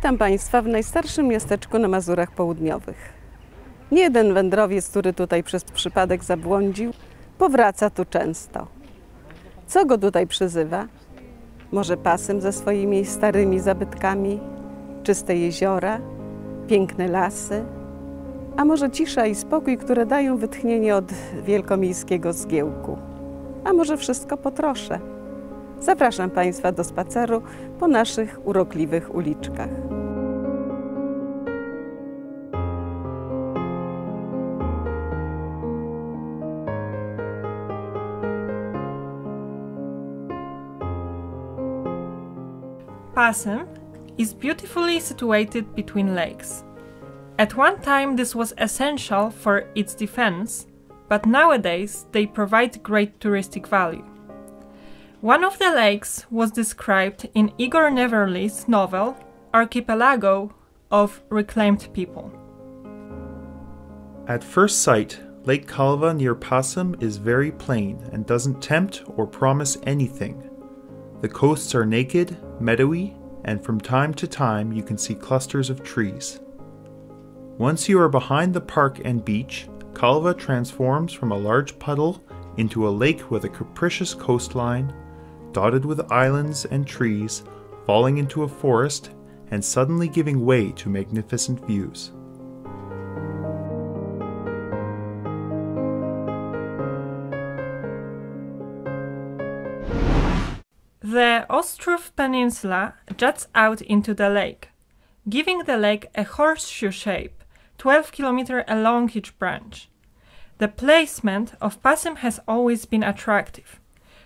Witam Państwa w najstarszym miasteczku na Mazurach Południowych. Nie jeden wędrowiec, który tutaj przez przypadek zabłądził, powraca tu często. Co go tutaj przyzywa? Może Pasym ze swoimi starymi zabytkami, czyste jeziora, piękne lasy, a może cisza i spokój, które dają wytchnienie od wielkomiejskiego zgiełku. A może wszystko po trosze. Zapraszam Państwa do spaceru po naszych urokliwych uliczkach. Pasym is beautifully situated between lakes. At one time this was essential for its defense, but nowadays they provide great touristic value. One of the lakes was described in Igor Neverly's novel Archipelago of Reclaimed People. At first sight, Lake Kalva near Pasym is very plain and doesn't tempt or promise anything. The coasts are naked, meadowy, and from time to time you can see clusters of trees. Once you are behind the park and beach, Kalva transforms from a large puddle into a lake with a capricious coastline, dotted with islands and trees, falling into a forest and suddenly giving way to magnificent views. The Ostrów Peninsula juts out into the lake, giving the lake a horseshoe shape, 12 km along each branch. The placement of Pasym has always been attractive.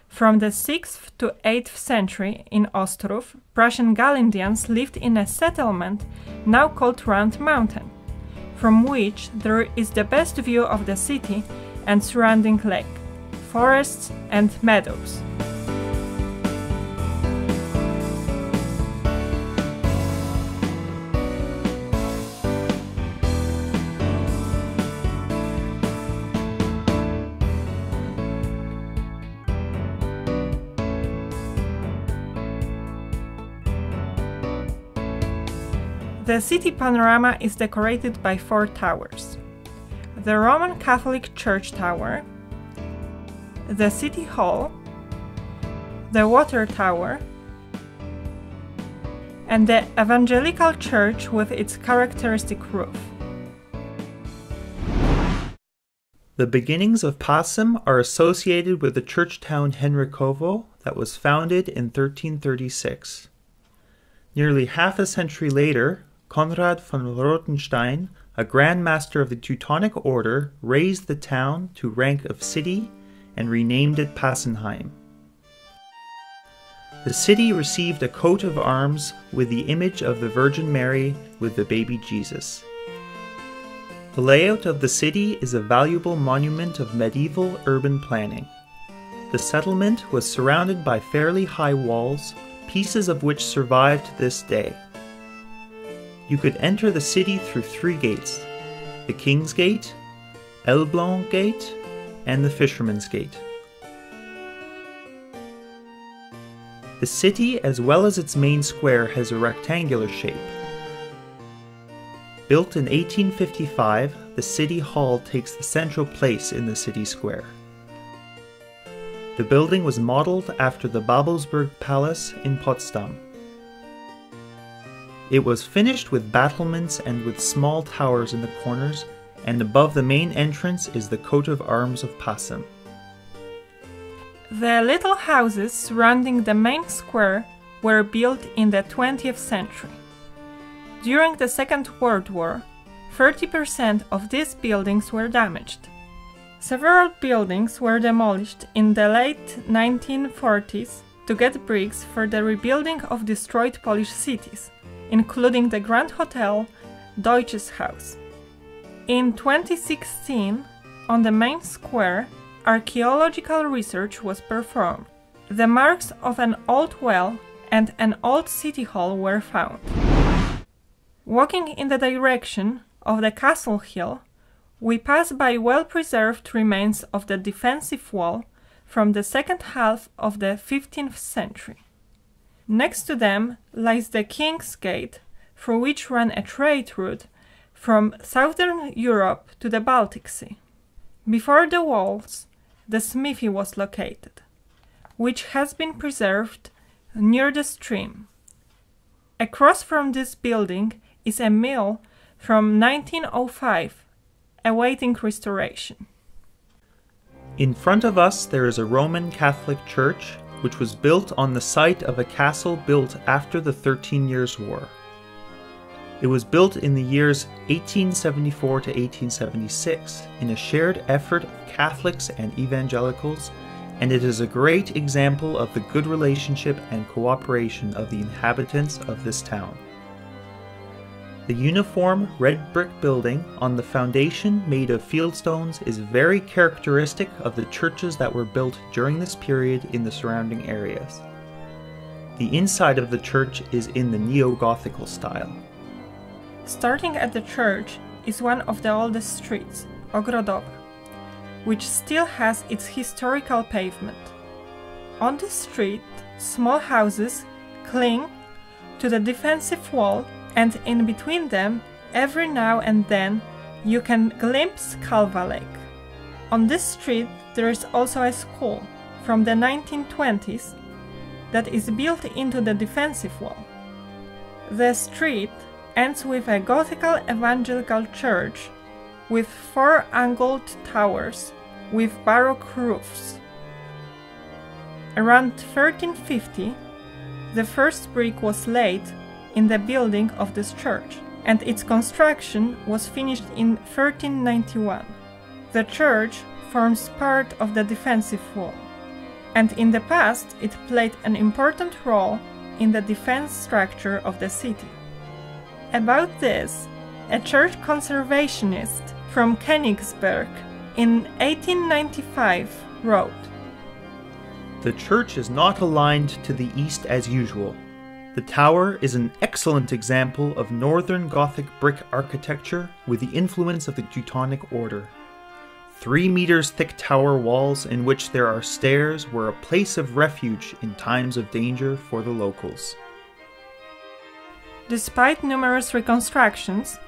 From the 6th to 8th century in Ostrów, Prussian Galindians lived in a settlement now called Round Mountain, from which there is the best view of the city and surrounding lake, forests and meadows. The city panorama is decorated by 4 towers: the Roman Catholic Church Tower, the City Hall, the Water Tower, and the Evangelical Church with its characteristic roof. The beginnings of Pasym are associated with the church town Henrykowo that was founded in 1336. Nearly half a century later, Konrad von Rothenstein, a Grand Master of the Teutonic Order, raised the town to rank of city and renamed it Passenheim. The city received a coat of arms with the image of the Virgin Mary with the baby Jesus. The layout of the city is a valuable monument of medieval urban planning. The settlement was surrounded by fairly high walls, pieces of which survive to this day. You could enter the city through 3 gates: the King's Gate, Elbląg Gate, and the Fisherman's Gate. The city, as well as its main square, has a rectangular shape. Built in 1855, the City Hall takes the central place in the city square. The building was modeled after the Babelsberg Palace in Potsdam. It was finished with battlements and with small towers in the corners, and above the main entrance is the coat of arms of Pasym. The little houses surrounding the main square were built in the 20th century. During the Second World War, 30% of these buildings were damaged. Several buildings were demolished in the late 1940s to get bricks for the rebuilding of destroyed Polish cities, including the Grand Hotel, Deutsches Haus. In 2016, on the main square, archaeological research was performed. The marks of an old well and an old city hall were found. Walking in the direction of the Castle Hill, we pass by well-preserved remains of the defensive wall from the second half of the 15th century. Next to them lies the King's Gate, through which ran a trade route from southern Europe to the Baltic Sea. Before the walls, the smithy was located, which has been preserved near the stream. Across from this building is a mill from 1905, awaiting restoration. In front of us there is a Roman Catholic church which was built on the site of a castle built after the 13 Years' War. It was built in the years 1874 to 1876 in a shared effort of Catholics and evangelicals, and it is a great example of the good relationship and cooperation of the inhabitants of this town. The uniform red brick building on the foundation made of fieldstones is very characteristic of the churches that were built during this period in the surrounding areas. The inside of the church is in the neo-Gothical style. Starting at the church is one of the oldest streets, Ogrodowa, which still has its historical pavement. On this street, small houses cling to the defensive wall, and in between them, every now and then, you can glimpse Kalva Lake. On this street there is also a school from the 1920s that is built into the defensive wall. The street ends with a Gothical evangelical church with 4 angled towers with Baroque roofs. Around 1350, the first brick was laid in the building of this church, and its construction was finished in 1391. The church forms part of the defensive wall, and in the past it played an important role in the defense structure of the city. About this, a church conservationist from Königsberg in 1895 wrote, The church is not aligned to the east as usual. The tower is an excellent example of Northern Gothic brick architecture with the influence of the Teutonic Order. 3 meters thick tower walls in which there are stairs were a place of refuge in times of danger for the locals. Despite numerous reconstructions,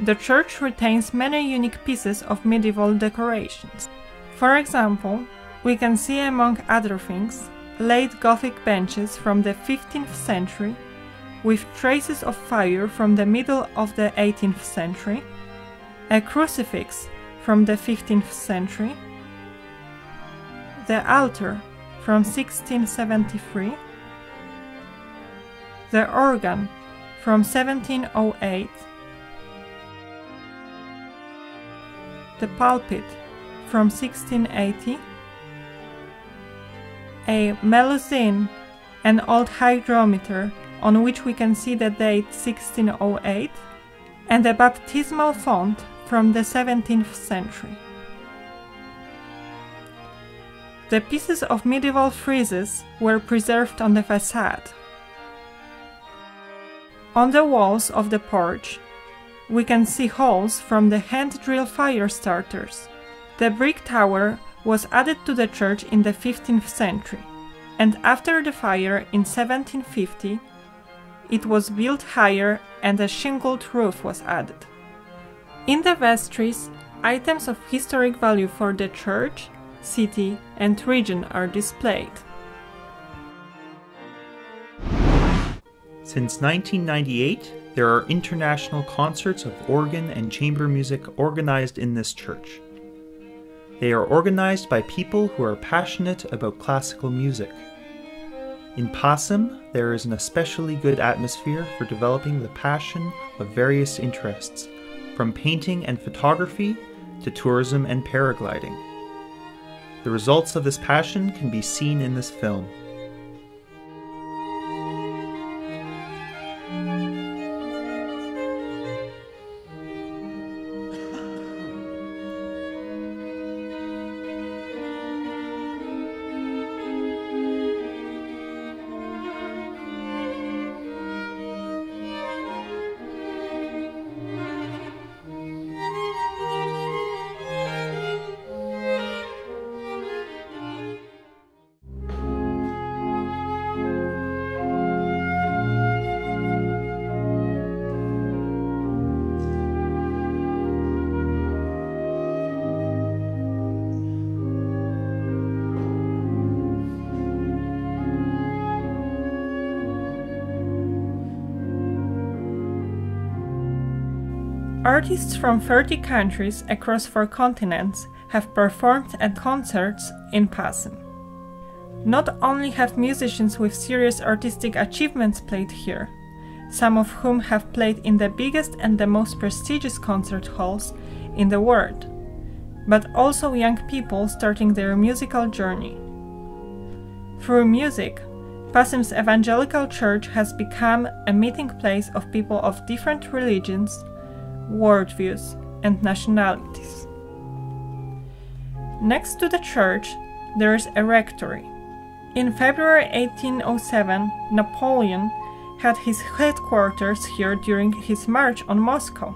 the church retains many unique pieces of medieval decorations. For example, we can see among other things late Gothic benches from the 15th century with traces of fire from the middle of the 18th century, a crucifix from the 15th century, the altar from 1673, the organ from 1708, the pulpit from 1680, a melusine, an old hygrometer on which we can see the date 1608, and a baptismal font from the 17th century. The pieces of medieval friezes were preserved on the facade. On the walls of the porch, we can see holes from the hand-drill fire starters. The brick tower was added to the church in the 15th century, and after the fire in 1750, it was built higher and a shingled roof was added. In the vestries, items of historic value for the church, city, and region are displayed. Since 1998, there are international concerts of organ and chamber music organized in this church. They are organized by people who are passionate about classical music. In Pasym, there is an especially good atmosphere for developing the passion of various interests, from painting and photography to tourism and paragliding. The results of this passion can be seen in this film. Artists from 30 countries across 4 continents have performed at concerts in Pasym. Not only have musicians with serious artistic achievements played here, some of whom have played in the biggest and the most prestigious concert halls in the world, but also young people starting their musical journey. Through music, Pasym's evangelical church has become a meeting place of people of different religions, worldviews, and nationalities. Next to the church, there is a rectory. In February 1807, Napoleon had his headquarters here during his march on Moscow.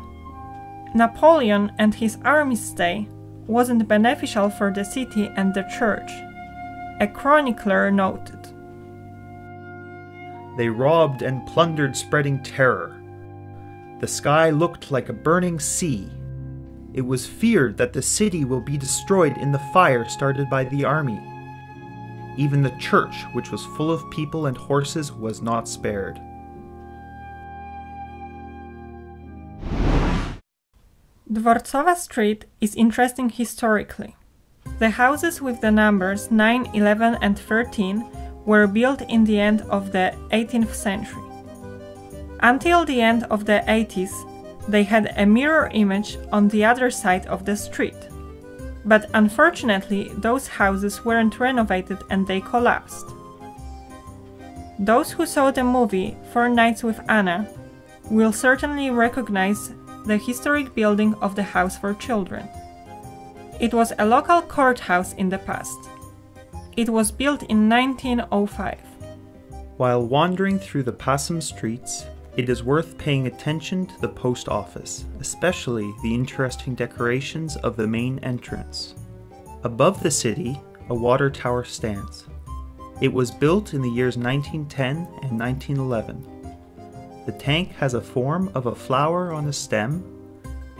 Napoleon and his army's stay wasn't beneficial for the city and the church. A chronicler noted, They robbed and plundered, spreading terror. The sky looked like a burning sea. It was feared that the city will be destroyed in the fire started by the army. Even the church, which was full of people and horses, was not spared. Dworcowa Street is interesting historically. The houses with the numbers 9, 11 and 13 were built in the end of the 18th century. Until the end of the 80s, they had a mirror image on the other side of the street. But unfortunately, those houses weren't renovated and they collapsed. Those who saw the movie 4 Nights with Anna will certainly recognize the historic building of the House for Children. It was a local courthouse in the past. It was built in 1905. While wandering through the Pasym streets, it is worth paying attention to the post office, especially the interesting decorations of the main entrance. Above the city, a water tower stands. It was built in the years 1910 and 1911. The tank has a form of a flower on a stem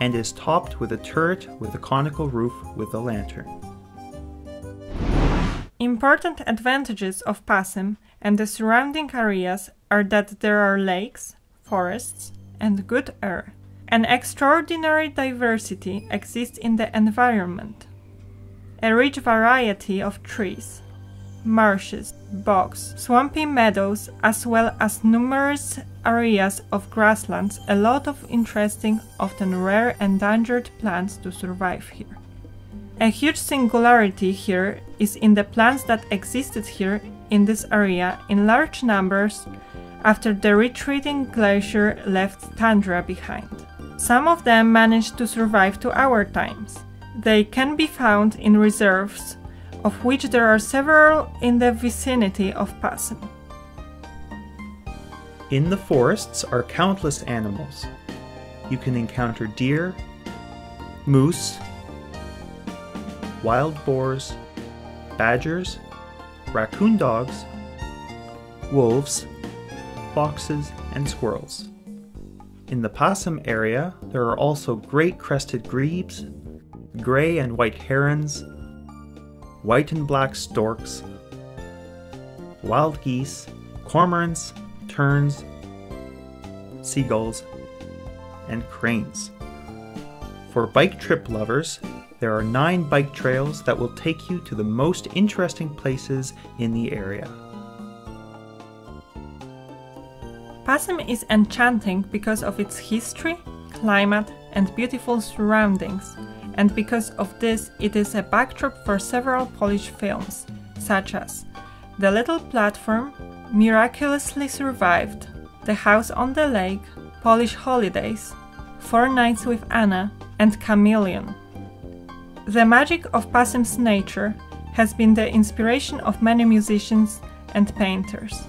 and is topped with a turret with a conical roof with a lantern. Important advantages of Pasym and the surrounding areas are that there are lakes, forests, and good air. An extraordinary diversity exists in the environment. A rich variety of trees, marshes, bogs, swampy meadows, as well as numerous areas of grasslands, a lot of interesting, often rare, endangered plants to survive here. A huge singularity here is in the plants that existed here in this area in large numbers after the retreating glacier left tundra behind. Some of them managed to survive to our times. They can be found in reserves, of which there are several in the vicinity of Pasym. In the forests are countless animals. You can encounter deer, moose, wild boars, badgers, raccoon dogs, wolves, foxes, and squirrels. In the Pasym area, there are also great crested grebes, gray and white herons, white and black storks, wild geese, cormorants, terns, seagulls, and cranes. For bike trip lovers, there are 9 bike trails that will take you to the most interesting places in the area. Pasym is enchanting because of its history, climate, and beautiful surroundings, and because of this it is a backdrop for several Polish films, such as The Little Platform, Miraculously Survived, The House on the Lake, Polish Holidays, 4 Nights with Anna, and Chameleon. The magic of Pasym's nature has been the inspiration of many musicians and painters.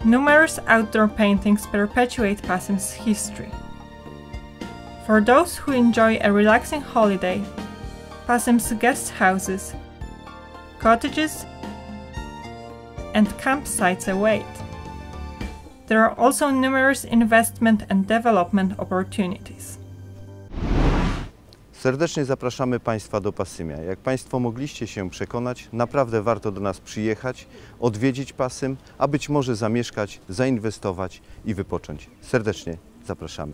Numerous outdoor paintings perpetuate Pasym's history. For those who enjoy a relaxing holiday, Pasym's guest houses, cottages, and campsites await. There are also numerous investment and development opportunities. Serdecznie zapraszamy Państwa do Pasymia. Jak Państwo mogliście się przekonać, naprawdę warto do nas przyjechać, odwiedzić Pasym, a być może zamieszkać, zainwestować i wypocząć. Serdecznie zapraszamy.